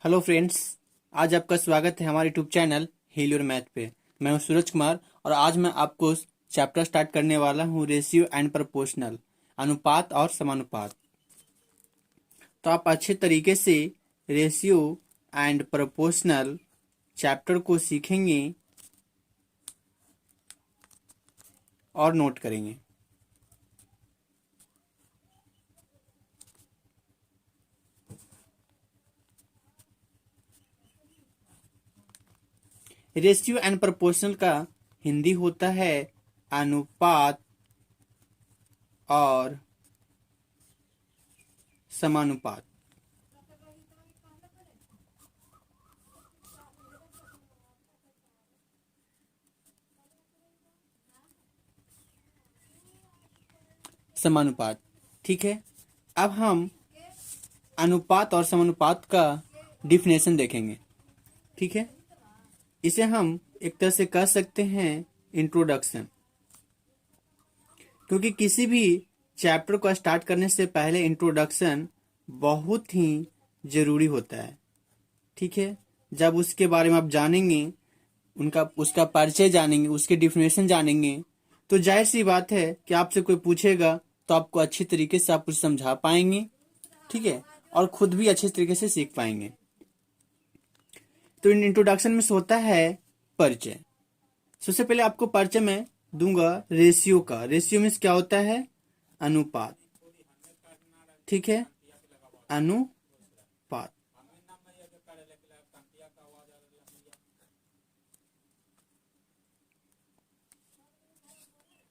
Hello friends. आज आपका स्वागत है हमारे YouTube channel hill your math पे। मैं हूं सूरज कुमार और आज मैं आपको चैप्टर स्टार्ट करने वाला हूं रेशियो एंड प्रोपोर्शनल, अनुपात और समानुपात। तो आप अच्छे तरीके से रेशियो एंड प्रोपोर्शनल चैप्टर को सीखेंगे और नोट करेंगे। रेशियो एंड प्रोपोर्शनल का हिंदी होता है अनुपात और समानुपात। समानुपात, ठीक है। अब हम अनुपात और समानुपात का डिफिनेशन देखेंगे, ठीक है। इसे हम एक तरह से कह सकते हैं इंट्रोडक्शन, क्योंकि किसी भी चैप्टर को स्टार्ट करने से पहले इंट्रोडक्शन बहुत ही जरूरी होता है, ठीक है। जब उसके बारे में आप जानेंगे, उसका परिचय जानेंगे, उसके डिफिनेशन जानेंगे, तो जाहिर सी बात है कि आपसे कोई पूछेगा तो आपको अच्छी तरीके से आप उसे समझा पाएंगे, ठीक है, और खुद भी अच्छे तरीके से सीख पाएंगे। तो इन इंट्रोडक्शन में होता है परिचय। सबसे पहले आपको परिचय में दूंगा रेशियो का। रेशियो मीन्स क्या होता है? अनुपात, ठीक है, अनुपात।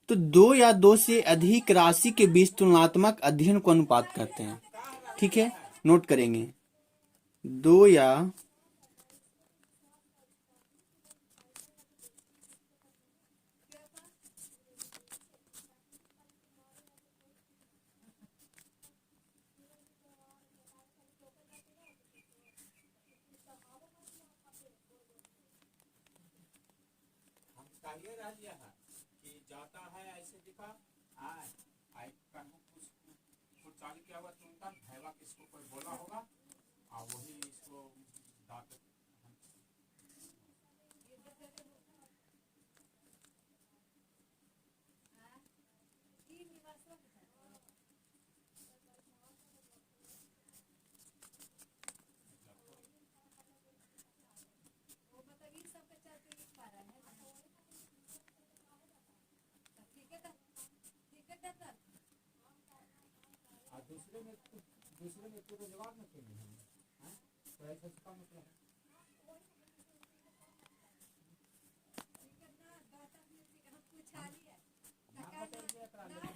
तो दो या दो से अधिक राशि के बीच तुलनात्मक अध्ययन को अनुपात कहते हैं, ठीक है। नोट करेंगे, दो या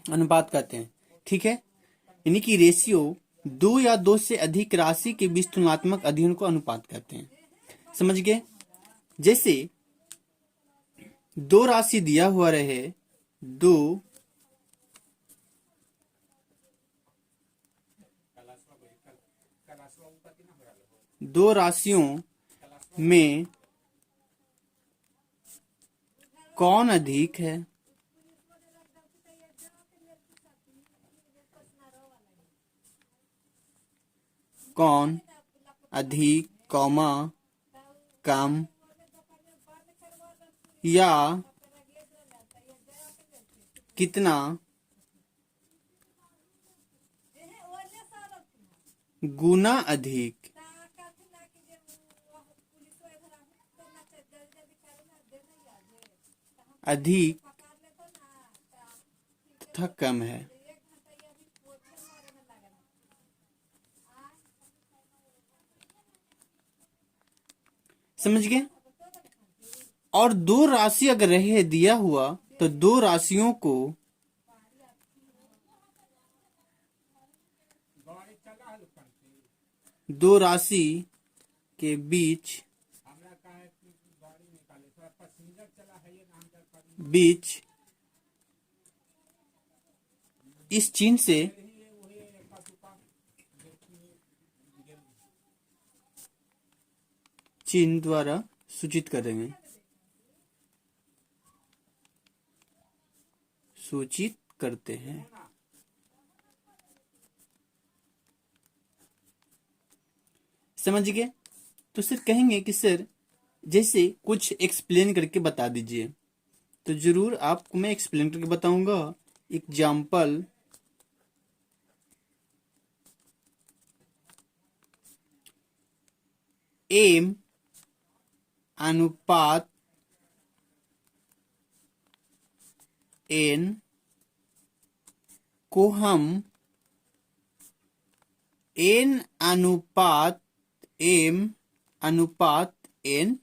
अनुपात कहते हैं, ठीक है। यानी कि रेशियो दो या दो से अधिक राशि के बीच तुलनात्मक अध्ययन को अनुपात कहते हैं। समझ गए? जैसे दो राशि दिया हुआ रहे, दो राशियों में कौन अधिक है? कौन अधिक, कौमा कम, या कितना गुना अधिक। अधिक तथा कम है। समझ गए? और दो राशि अगर रहे दिया हुआ तो दो राशियों को दो राशि के बीच इस चिन्ह से चिन्ह द्वारा सूचित करेंगे, सूचित करते हैं। समझ गए? तो सर कहेंगे कि सर जैसे कुछ एक्सप्लेन करके बता दीजिए। तो जरूर आपको मैं एक्सप्लेन करके बताऊंगा। एग्जाम्पल, एम अनुपात एन को हम एन अनुपात एम अनुपात एन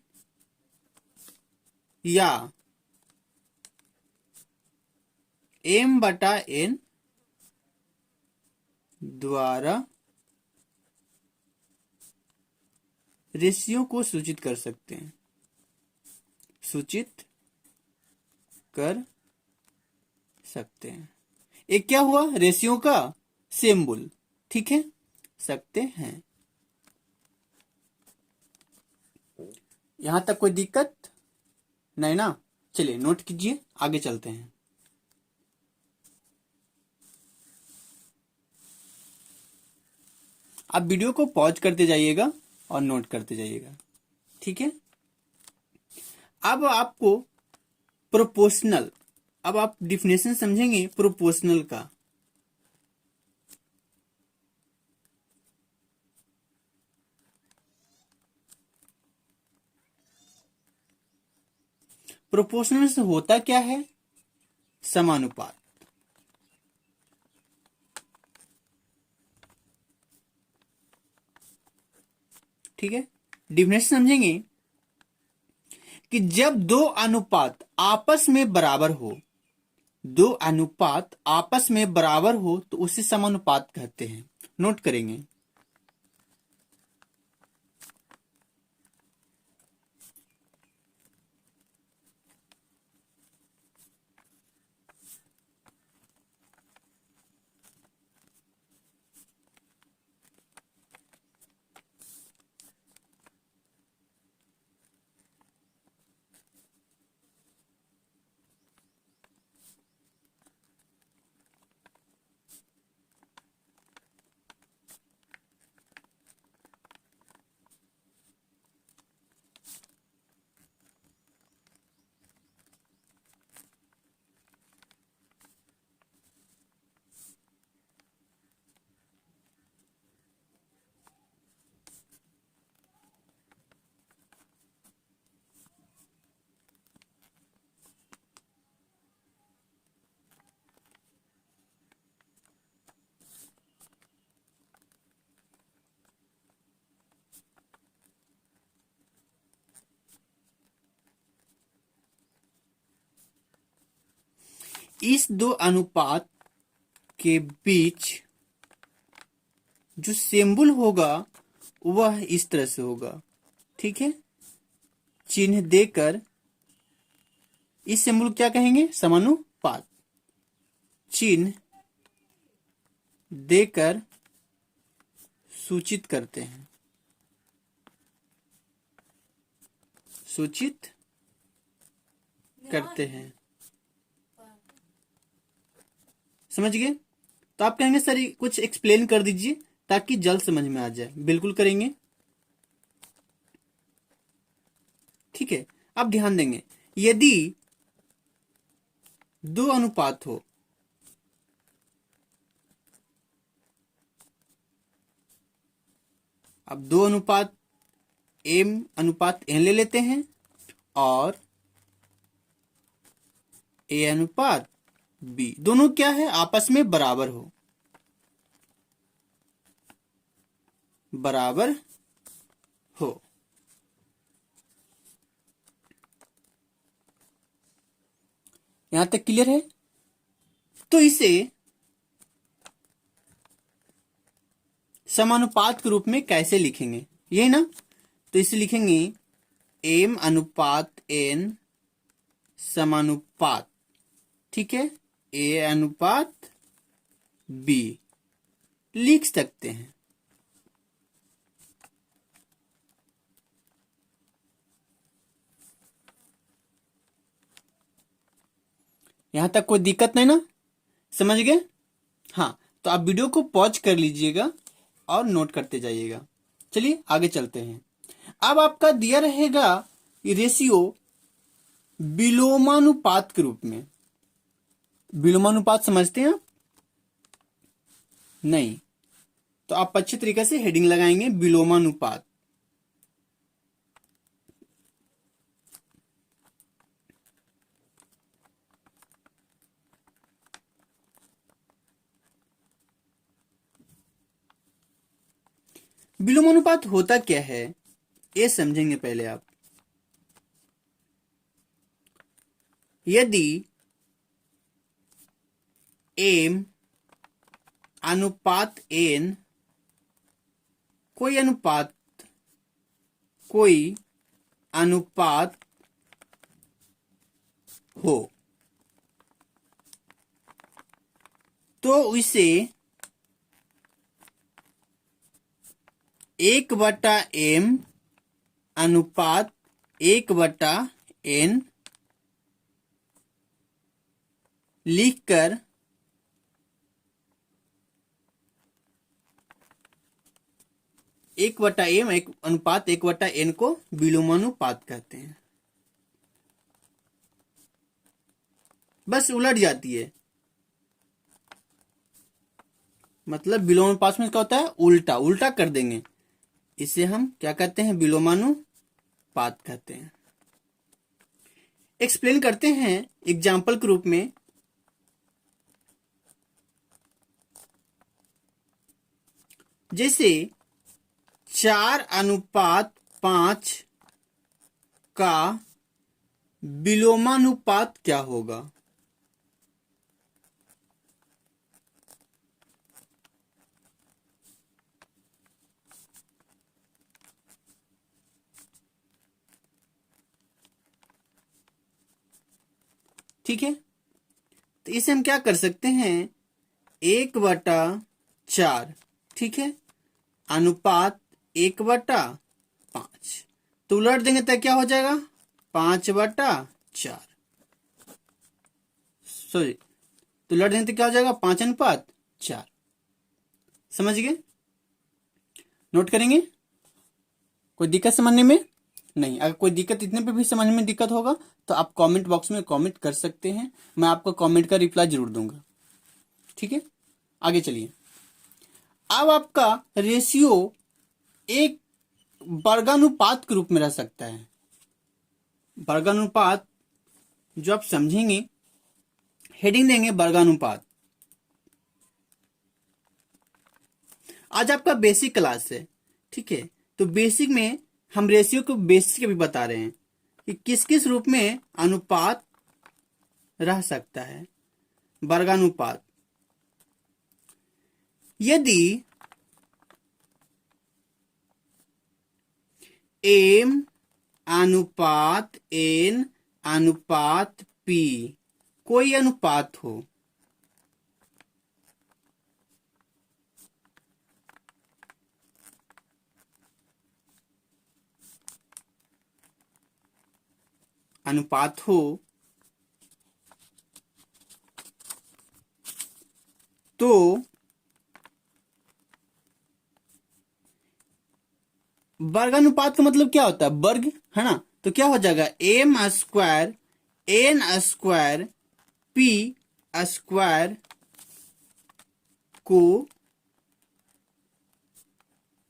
या एम बटा एन द्वारा रेशियो को सूचित कर सकते हैं, सूचित कर सकते हैं। एक क्या हुआ, रेशियो का सिंबल, ठीक है, सकते हैं। यहां तक कोई दिक्कत नहीं ना? चलिए नोट कीजिए, आगे चलते हैं। आप वीडियो को पॉज करते जाइएगा और नोट करते जाइएगा, ठीक है। अब आपको प्रोपोर्शनल, अब आप डिफिनेशन समझेंगे प्रोपोर्शनल का। प्रोपोर्शनल से होता क्या है, समानुपात। ठीक है, डिफिनेशन समझेंगे कि जब दो अनुपात आपस में बराबर हो, दो अनुपात आपस में बराबर हो तो उसे समानुपात कहते हैं। नोट करेंगे। इस दो अनुपात के बीच जो सिंबल होगा वह इस तरह से होगा, ठीक है। चिन्ह देकर इस सिंबल क्या कहेंगे, समानुपात। चिन्ह देकर सूचित करते हैं, सूचित करते हैं। समझ गए? तो आप कहेंगे सर कुछ एक्सप्लेन कर दीजिए ताकि जल्द समझ में आ जाए। बिल्कुल करेंगे, ठीक है। अब ध्यान देंगे, यदि दो अनुपात हो, अब दो अनुपात एम अनुपात एन ले लेते हैं और ए अनुपात बी, दोनों क्या है, आपस में बराबर हो, बराबर हो। यहां तक क्लियर है? तो इसे समानुपात के रूप में कैसे लिखेंगे, यही ना? तो इसे लिखेंगे एम अनुपात एन समानुपात, ठीक है, ए अनुपात बी लिख सकते हैं। यहां तक कोई दिक्कत नहीं ना? समझ गए? हाँ, तो आप वीडियो को पॉज कर लीजिएगा और नोट करते जाइएगा। चलिए आगे चलते हैं। अब आपका दिया रहेगा रेशियो विलोमानुपात के रूप में। विलोमानुपात समझते हैं आप? नहीं, तो आप अच्छी तरीके से हेडिंग लगाएंगे विलोमानुपात। विलोमानुपात होता क्या है ये समझेंगे पहले आप। यदि m अनुपात n कोई अनुपात हो तो इसे 1/m अनुपात 1/n लिखकर एक बटा एम एक अनुपात 1/n को विलोमानुपात कहते हैं। बस उलट जाती है, मतलब विलोमानुपात में क्या होता है, उल्टा उल्टा कर देंगे, इसे हम क्या कहते हैं, विलोमानुपात कहते हैं। एक्सप्लेन करते हैं एग्जाम्पल के रूप में। जैसे 4:5 का विलोमानुपात क्या होगा? ठीक है, तो इसे हम क्या कर सकते हैं, 1/4, ठीक है, अनुपात 1/5, तो उलट देंगे तो क्या हो जाएगा, 5/4। सॉरी, तो उलट देंगे तो क्या हो जाएगा, 5:4। समझ गए? नोट करेंगे? कोई दिक्कत समझने में? नहीं। अगर कोई दिक्कत इतने पे भी समझने में दिक्कत होगा तो आप कमेंट बॉक्स में कमेंट कर सकते हैं, मैं आपको कमेंट का रिप्लाई जरूर दूंगा। ठीक है, आगे चलिए। अब आपका रेशियो एक वर्गानुपात के रूप में रह सकता है। वर्गानुपात जो आप समझेंगे, हेडिंग देंगे वर्गानुपात। आज आपका बेसिक क्लास है, ठीक है, तो बेसिक में हम रेशियो को बेसिक भी बता रहे हैं कि किस किस रूप में अनुपात रह सकता है। वर्गानुपात, यदि m अनुपात n अनुपात p कोई अनुपात हो, अनुपात हो तो वर्गानुपात का मतलब क्या होता है, वर्ग, है ना, तो क्या हो जाएगा, m² n² p² को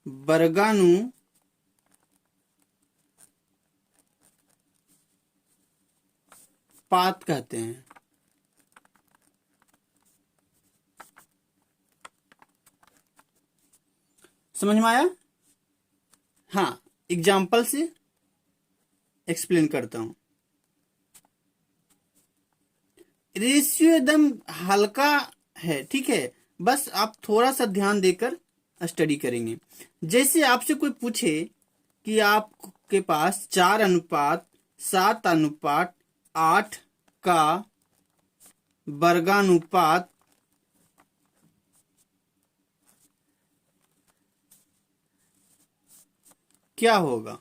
वर्गानुपात कहते हैं। समझ में आया? हाँ, एग्जाम्पल से एक्सप्लेन करता हूं। रेशियो एकदम हल्का है, ठीक है, बस आप थोड़ा सा ध्यान देकर स्टडी करेंगे। जैसे आपसे कोई पूछे कि आपके पास 4:7:8 का वर्गानुपात क्या होगा,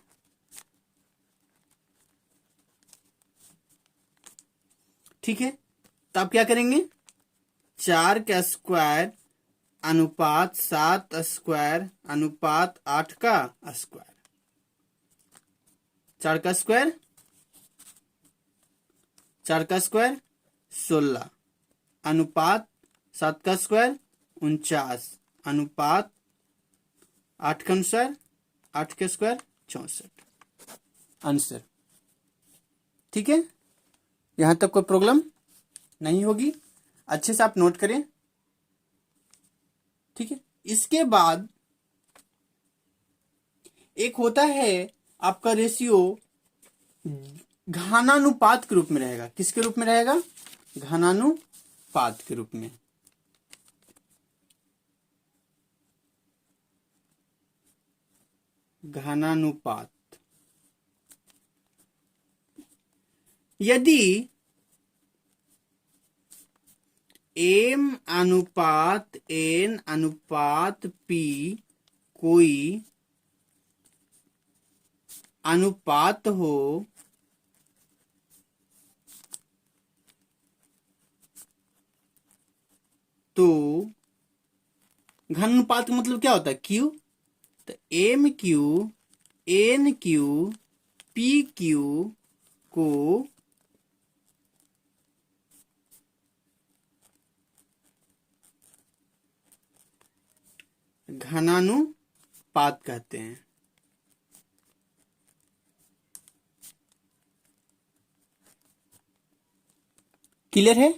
ठीक है, तो आप क्या करेंगे, 4² अनुपात 7² अनुपात 8 का स्क्वायर। 4 का स्क्वायर 16 अनुपात 7 का स्क्वायर 49 अनुपात 8 का अनुसार 8 के स्क्वायर 64 आंसर। ठीक है, यहां तक कोई प्रॉब्लम नहीं होगी, अच्छे से आप नोट करें। ठीक है, इसके बाद एक होता है आपका रेशियो घनानुपात के रूप में रहेगा। किसके रूप में रहेगा? घनानुपात के रूप में। घनानुपात यदि m अनुपात n अनुपात p कोई अनुपात हो तो घनानुपात का मतलब क्या होता है? Q। तो M Q N Q P Q को घनानुपात कहते हैं। क्लियर है?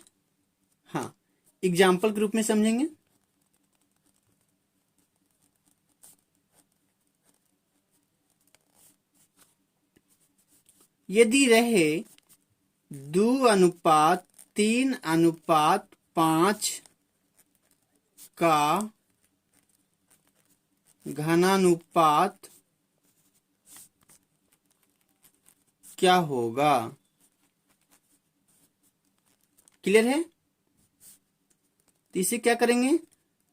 हाँ, एग्जाम्पल के रूप में समझेंगे। यदि रहे 2:3:5 का घनानुपात क्या होगा? क्लियर है? तो इसे क्या करेंगे?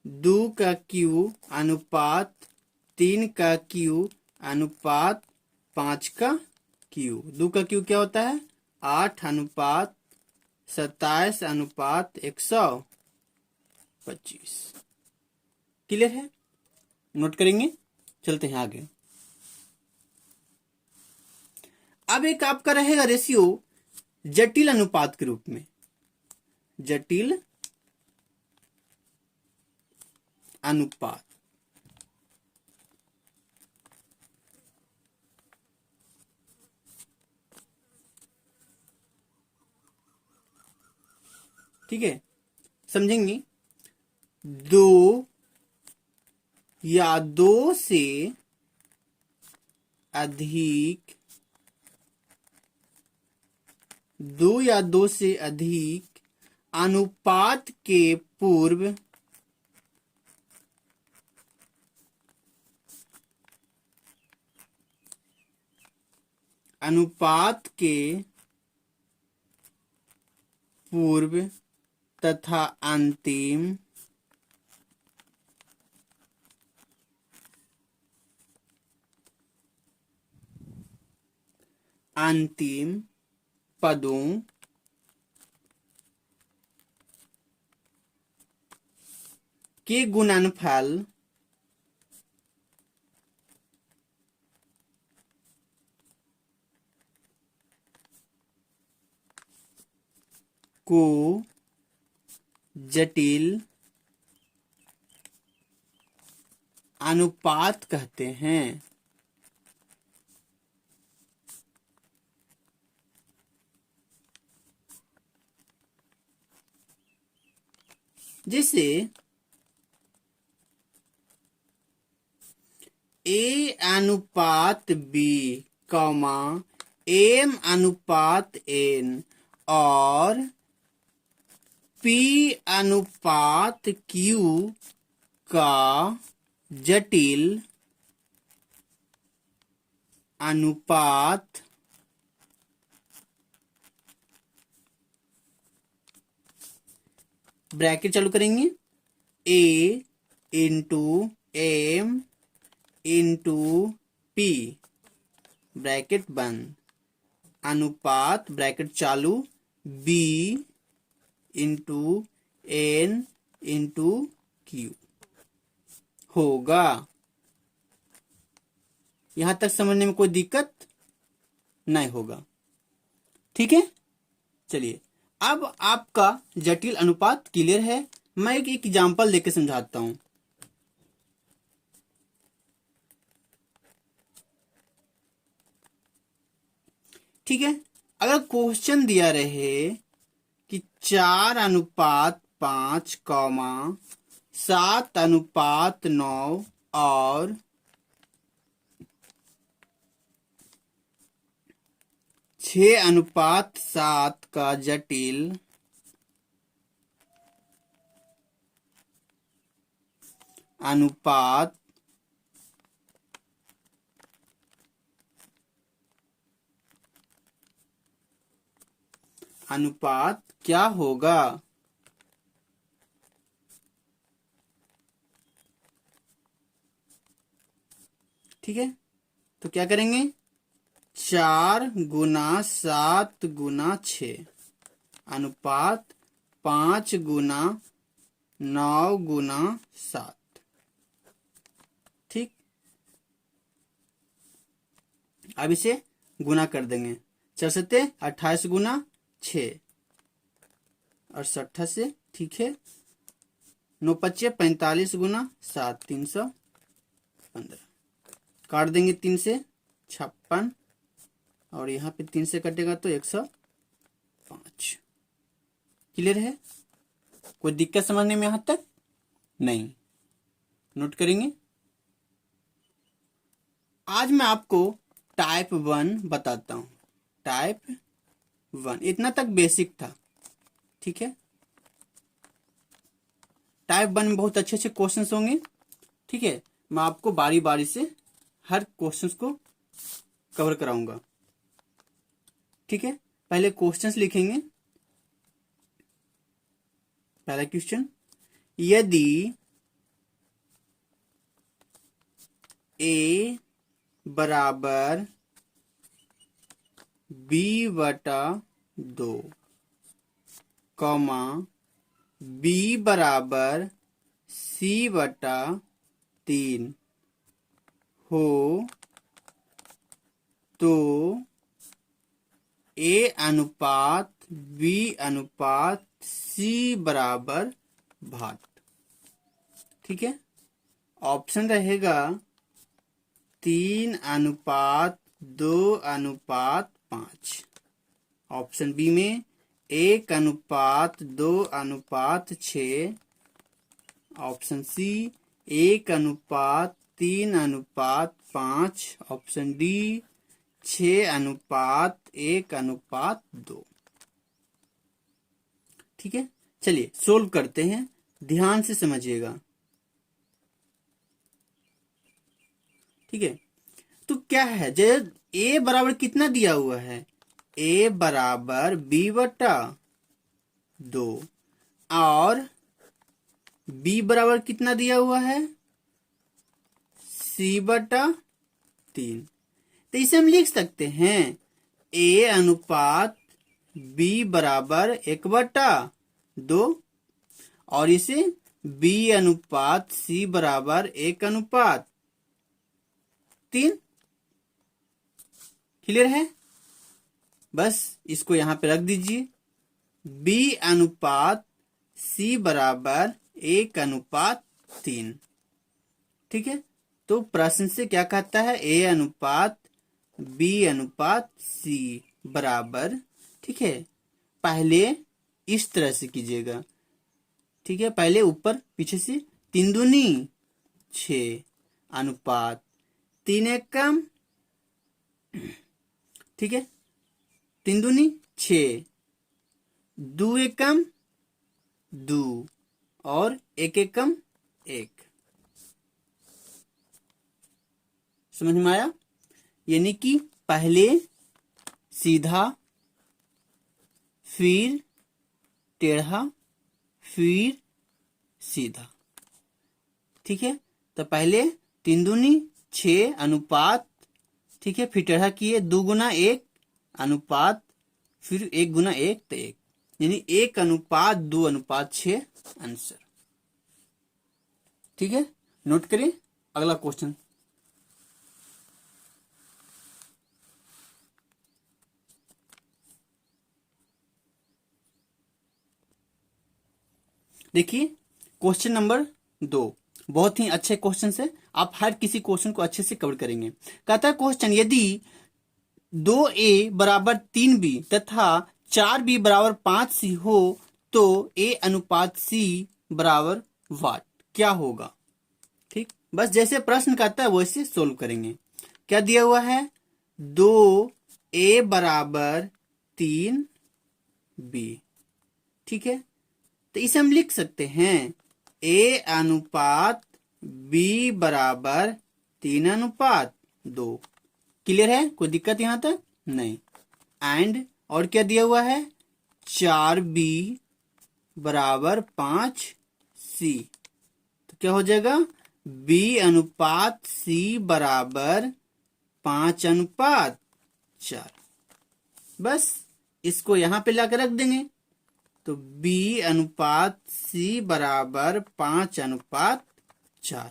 2 का क्यू अनुपात 3 का क्यू अनुपात 5 का क्यू। 2 का क्यू क्या होता है? 8 अनुपात 27 अनुपात 125। क्लियर है? नोट करेंगे, चलते हैं आगे। अब एक आपका रहेगा रेशियो जटिल अनुपात के रूप में। जटिल अनुपात ठीक है, समझेंगे। 2 या 2 से अधिक 2 या 2 से अधिक अनुपात के पूर्व अनुपात के पूर्व तथा अंतिम पदों के गुणनफल को जटिल अनुपात कहते हैं। जिसे ए अनुपात बी कॉमा एम अनुपात एन और पी अनुपात क्यू का जटिल अनुपात ब्रैकेट चालू करेंगे। A into M into P bracket बंद अनुपात ब्रैकेट चालू B into N into Q होगा। यहां तक समझने में कोई दिक्कत नहीं होगा। ठीक है, चलिए अब आपका जटिल अनुपात क्लियर है। मैं एक एग्जाम्पल देके समझाता हूं। ठीक है, अगर क्वेश्चन दिया रहे कि 4:5, 7:9 और 6:7 का जटिल अनुपात क्या होगा? ठीक है, तो क्या करेंगे? 4x7x6 अनुपात 5x9x7। ठीक, अब इसे गुना कर देंगे। 4×7=28x6 और 60 से। ठीक है, 9×5=45x7 315। काट देंगे 3 से 56 और यहाँ पे 3 से कटेगा तो 105। क्लियर है? कोई दिक्कत समझने में यहाँ तक? नहीं। नोट करेंगे। आज मैं आपको टाइप 1 बताता हूं। टाइप 1 इतना तक बेसिक था। ठीक है, टाइप 1 में बहुत अच्छे अच्छे क्वेश्चंस होंगे। ठीक है, मैं आपको बारी बारी से हर क्वेश्चंस को कवर कराऊंगा। ठीक है, पहले क्वेश्चंस लिखेंगे। पहला क्वेश्चन, यदि a बराबर b/2, b बराबर c/3 हो तो a अनुपात b अनुपात c बराबर भाट। ठीक है, ऑप्शन रहेगा 3:2:5। ऑप्शन बी में 1:2:6। Option C 1:3:5। Option D 6:1:2। ठीक है, चलिए सोल्व करते हैं, ध्यान से समझिएगा। ठीक है, तो क्या है, जब ए बराबर कितना दिया हुआ है? ए बराबर b/2 और बी बराबर कितना दिया हुआ है? c/3। तो इसे हम लिख सकते हैं a अनुपात b बराबर 1/2 और इसे b अनुपात c बराबर 1:3। क्लियर है? बस इसको यहां पे रख दीजिए। b अनुपात c बराबर 1:3। ठीक है, तो प्रश्न से क्या कहता है? a अनुपात b अनुपात c बराबर। ठीक है, पहले इस तरह से कीजिएगा। ठीक है, पहले ऊपर पीछे से 3 दूनी 6 अनुपात 3 एकम। ठीक है, 3 दूनी 6, 2 एकम 2 और 1 एकम 1। समझ में आया? यानी कि पहले सीधा, फिर टेढ़ा, फिर सीधा। ठीक है, तो पहले 3 दूनी 6 अनुपात। ठीक है, फिर टेढ़ा किए 2x1 अनुपात, फिर 1x1 तो 1, यानी 1:2:6 आंसर। ठीक है, नोट करिए। अगला क्वेश्चन, देखिए क्वेश्चन नंबर 2 बहुत ही अच्छे क्वेश्चन है, आप हर किसी क्वेश्चन को अच्छे से कवर करेंगे। कहता है क्वेश्चन, यदि 2a बराबर 3b तथा 4b बराबर 5c हो तो a अनुपात c बराबर वाट क्या होगा। ठीक, बस जैसे प्रश्न कहता है वैसे सोल्व करेंगे। क्या दिया हुआ है, 2a बराबर 3b। ठीक है, तो इसे हम लिख सकते हैं a अनुपात b बराबर 3:2। क्लियर है, कोई दिक्कत यहां तक नहीं। एंड और क्या दिया हुआ है, 4b बराबर 5c। तो क्या हो जाएगा, b अनुपात c बराबर 5:4। बस इसको यहां पे लाकर रख देंगे तो b अनुपात c बराबर 5:4।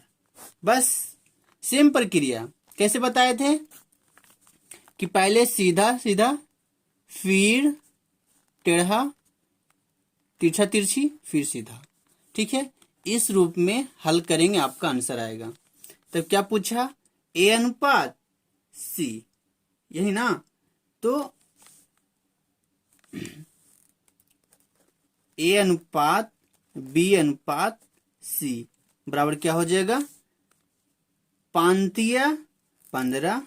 बस सेम प्रक्रिया कैसे बताए थे कि पहले सीधा सीधा, फिर टेढ़ा, तिरछा तिरछी, फिर सीधा। ठीक है, इस रूप में हल करेंगे, आपका आंसर आएगा। तब क्या पूछा, a अनुपात c, यही ना। तो a अनुपात b अनुपात c बराबर क्या हो जाएगा, 5×15।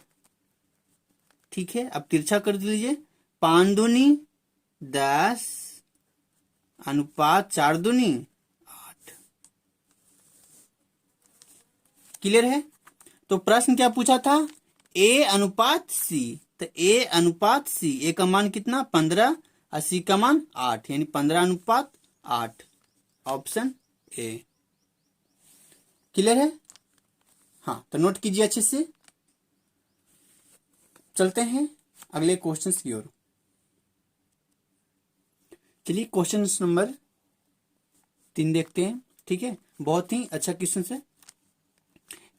ठीक है, अब तिरछा कर दीजिए, 5×2 = 10 अनुपात 4×2 = 8। क्लियर है। तो प्रश्न क्या पूछा था, a अनुपात c। तो a अनुपात c, a का मान कितना 15 और c का मान 8, यानी 15:8। Option A. क्लियर है। हाँ, तो नोट कीजिए अच्छे से। चलते हैं अगले क्वेश्चंस की ओर। चलिए क्वेश्चन नंबर 3 देखते हैं। ठीक है, बहुत ही अच्छा क्वेश्चन है।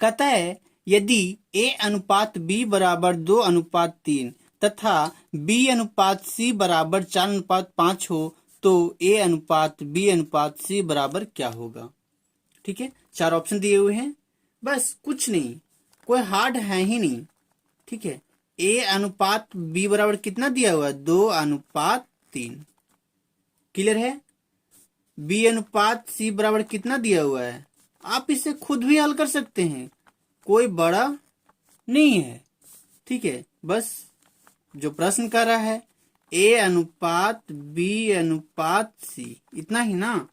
कहता है, यदि a अनुपात b बराबर 2:3 तथा b अनुपात c बराबर 4:5 हो तो a अनुपात b अनुपात c बराबर क्या होगा। ठीक है, 4 ऑप्शन दिए हुए हैं, बस कुछ नहीं, कोई हार्ड है ही नहीं। ठीक है, a अनुपात b बराबर कितना दिया हुआ है, 2:3। क्लियर है। b अनुपात c बराबर कितना दिया हुआ है, आप इसे खुद भी हल कर सकते हैं, कोई बड़ा नहीं है। ठीक है, बस जो प्रश्न कर रहा है a अनुपात b अनुपात c, इतना ही ना।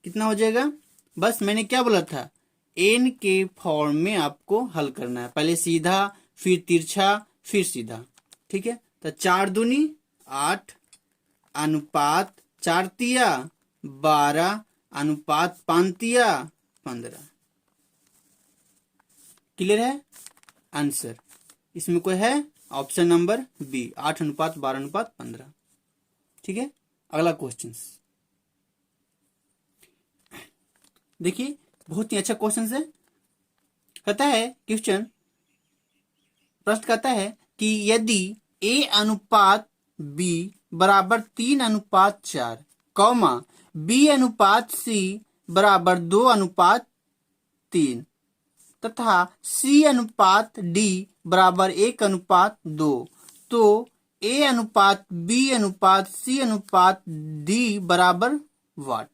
कितना हो जाएगा, बस मैंने क्या बोला था, n के फॉर्म में आपको हल करना है, पहले सीधा, फिर तिरछा, फिर सीधा। ठीक है, तो 4×2 = 8 अनुपात 4×3 = 12 अनुपात 5×3 = 15। क्लियर है। आंसर इसमें कोई है, ऑप्शन नंबर बी, 8:12:15। ठीक है, अगला क्वेश्चन देखिए, बहुत ही अच्छा क्वेश्चन है। कहता है क्वेश्चन, प्रश्न कहता है कि यदि a अनुपात b बराबर 3:4, कौमा b अनुपात c बराबर 2:3 तथा c अनुपात d बराबर 1:2, तो a अनुपात b अनुपात c अनुपात d बराबर वाट।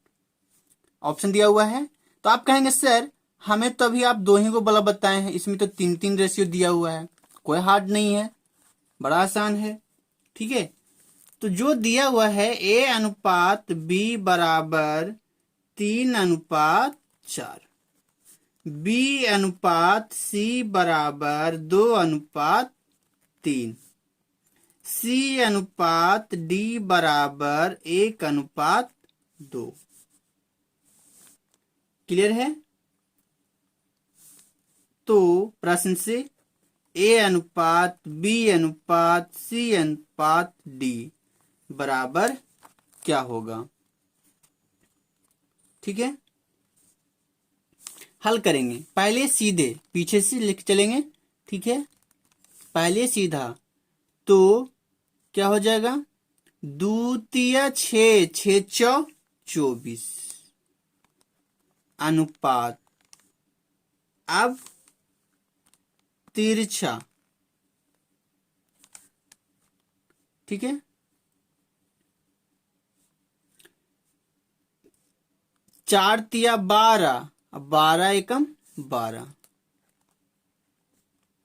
ऑप्शन दिया हुआ है, तो आप कहेंगे सर हमें तो अभी आप 2 ही को बला बताए हैं, इसमें तो 3-3 रेशियो दिया हुआ है, कोई हार्ड नहीं है, बड़ा आसान है। ठीक है, तो जो दिया हुआ है a अनुपात b बराबर 3:4, b अनुपात c बराबर 2:3, c अनुपात d बराबर 1:2। क्लियर है। तो प्रश्न से a अनुपात b अनुपात c अनुपात d बराबर क्या होगा। ठीक है, हल करेंगे, पहले सीधे पीछे से लिख चलेंगे। ठीक है, पहले सीधा, तो क्या हो जाएगा, 2×3 = 6, 6×4 = 24। अनुपात। अब तिरछा, ठीक है। 4 तिया 12, अब 12 एकम 12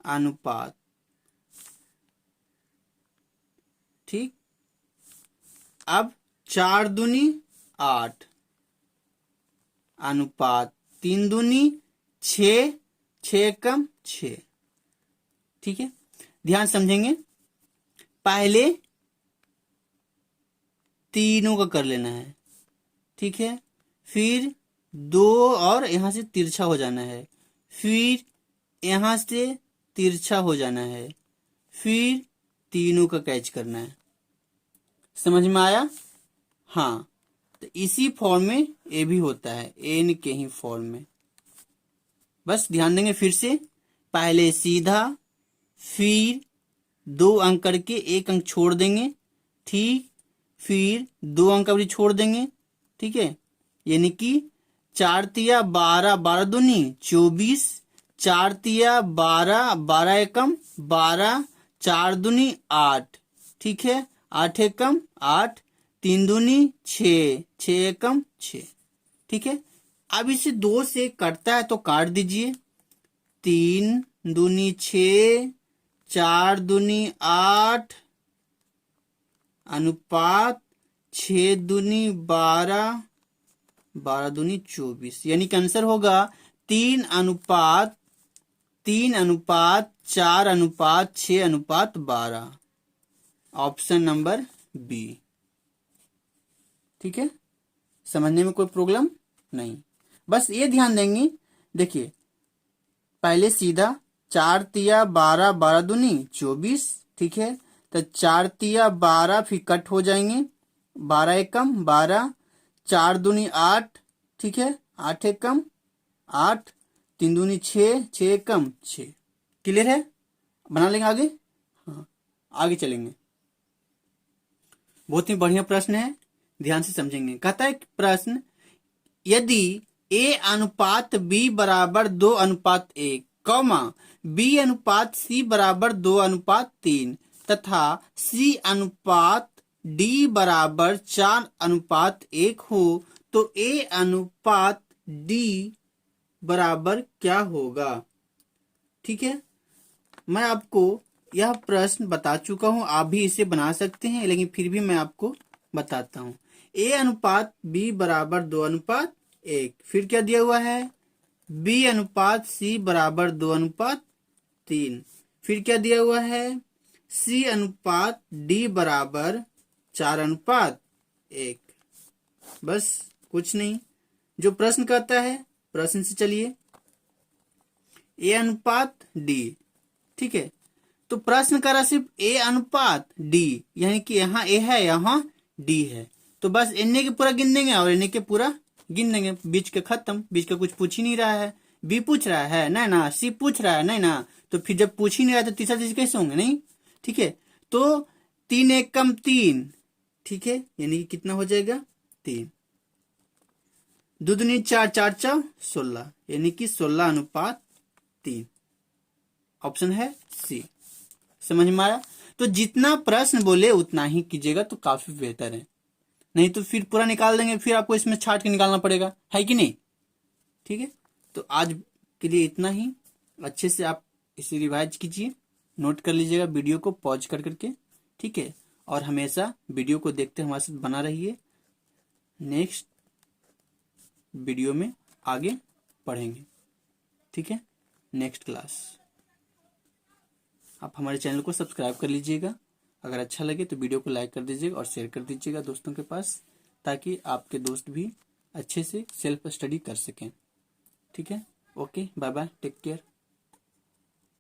अनुपात, ठीक। अब 4 दूनी 8 अनुपात 3 दूनी 6, 6 एकम 6, ठीक है। ध्यान समझेंगे, पहले तीनों का कर लेना है, ठीक है। फिर 2 और यहां से तिरछा हो जाना है, फिर यहां से तिरछा हो जाना है, फिर तीनों का कैच करना है। समझ में आया? हाँ, तो इसी फॉर्म में ये भी होता है, एन के ही फॉर्म में। बस ध्यान देंगे, फिर से पहले सीधा, फिर 2 अंक करके 1 अंक छोड़ देंगे, ठीक। फिर 2 अंक अभी छोड़ देंगे, ठीक है। यानी कि 4 तिया 12, 12 दूनी 24, 4 तिया 12, 12 एकम 12, 4 दूनी 8, ठीक है। 8 एकम 8, 3 दूनी 6, 6 एकम 6, ठीक है। अब इसे 2 से कटता है तो काट दीजिए। 3 दूनी 6, 4 दूनी 8 अनुपात 6 दूनी 12, 12 दूनी 24, यानी कि आंसर होगा 3 अनुपात 4 अनुपात 6 अनुपात 12, ऑप्शन नंबर बी, ठीक है। समझने में कोई प्रॉब्लम नहीं, बस ये ध्यान देंगे। देखिए पहले सीधा 4 तिया 12, 12 दूनी 24, ठीक है। तो 4 तिया 12, फिर कट हो जाएंगे, 12 एकम 12, 4 दूनी 8, ठीक है। 8 एकम 8, 3 दूनी 6, 6 एकम 6। क्लियर है? बना लेंगे आगे। हाँ, आगे चलेंगे। बहुत ही बढ़िया प्रश्न है, ध्यान से समझेंगे। कहता है प्रश्न, यदि ए अनुपात बी बराबर 2 अनुपात 1, कौमा बी अनुपात सी बराबर 2 अनुपात 3 तथा सी अनुपात डी बराबर 4 अनुपात 1 हो, तो ए अनुपात डी बराबर क्या होगा? ठीक है, मैं आपको यह प्रश्न बता चुका हूं, आप भी इसे बना सकते हैं, लेकिन फिर भी मैं आपको बताता हूं। ए अनुपात बी बराबर 2 अनुपात 1, फिर क्या दिया हुआ है? बी अनुपात सी बराबर 2 अनुपात 3, फिर क्या दिया हुआ है? सी अनुपात डी बराबर 4 अनुपात 1। बस कुछ नहीं, जो प्रश्न कहता है प्रश्न से चलिए। ए अनुपात डी, ठीक है, तो प्रश्न करा सिर्फ ए अनुपात डी, यानी कि यहाँ ए है यहाँ डी है, तो बस एन के पूरा गिन देंगे और एन के पूरा गिन देंगे, बीच के खत्म। बीच का कुछ पूछ ही नहीं रहा है। बी पूछ रहा है नहीं ना, सी पूछ रहा है नहीं ना, तो फिर जब पूछ ही नहीं रहा तो तीसरा चीज कैसे होंगे? नहीं, ठीक है। तो 3 एक कम 3, ठीक है, यानी कि कितना हो जाएगा? 3। दो दूनी 4, 4 4 16, यानी कि 16 अनुपात 3, ऑप्शन है सी। समझ में आया? तो जितना प्रश्न बोले उतना ही कीजिएगा तो काफी बेहतर है, नहीं तो फिर पूरा निकाल देंगे, फिर आपको इसमें छाट के निकालना पड़ेगा, है कि नहीं? ठीक है, तो आज के लिए इतना ही। अच्छे से आप इसे रिवाइज कीजिए, नोट कर लीजिएगा वीडियो को पॉज कर करके, ठीक है। और हमेशा वीडियो को देखते हमारे साथ बना रहिए। नेक्स्ट वीडियो में आगे पढ़ेंगे, ठीक है। नेक्स्ट क्लास आप हमारे चैनल को सब्सक्राइब कर लीजिएगा। अगर अच्छा लगे तो वीडियो को लाइक कर दीजिएगा और शेयर कर दीजिएगा दोस्तों के पास, ताकि आपके दोस्त भी अच्छे से सेल्फ स्टडी कर सकें। ठीक है, okay, bye bye, take care.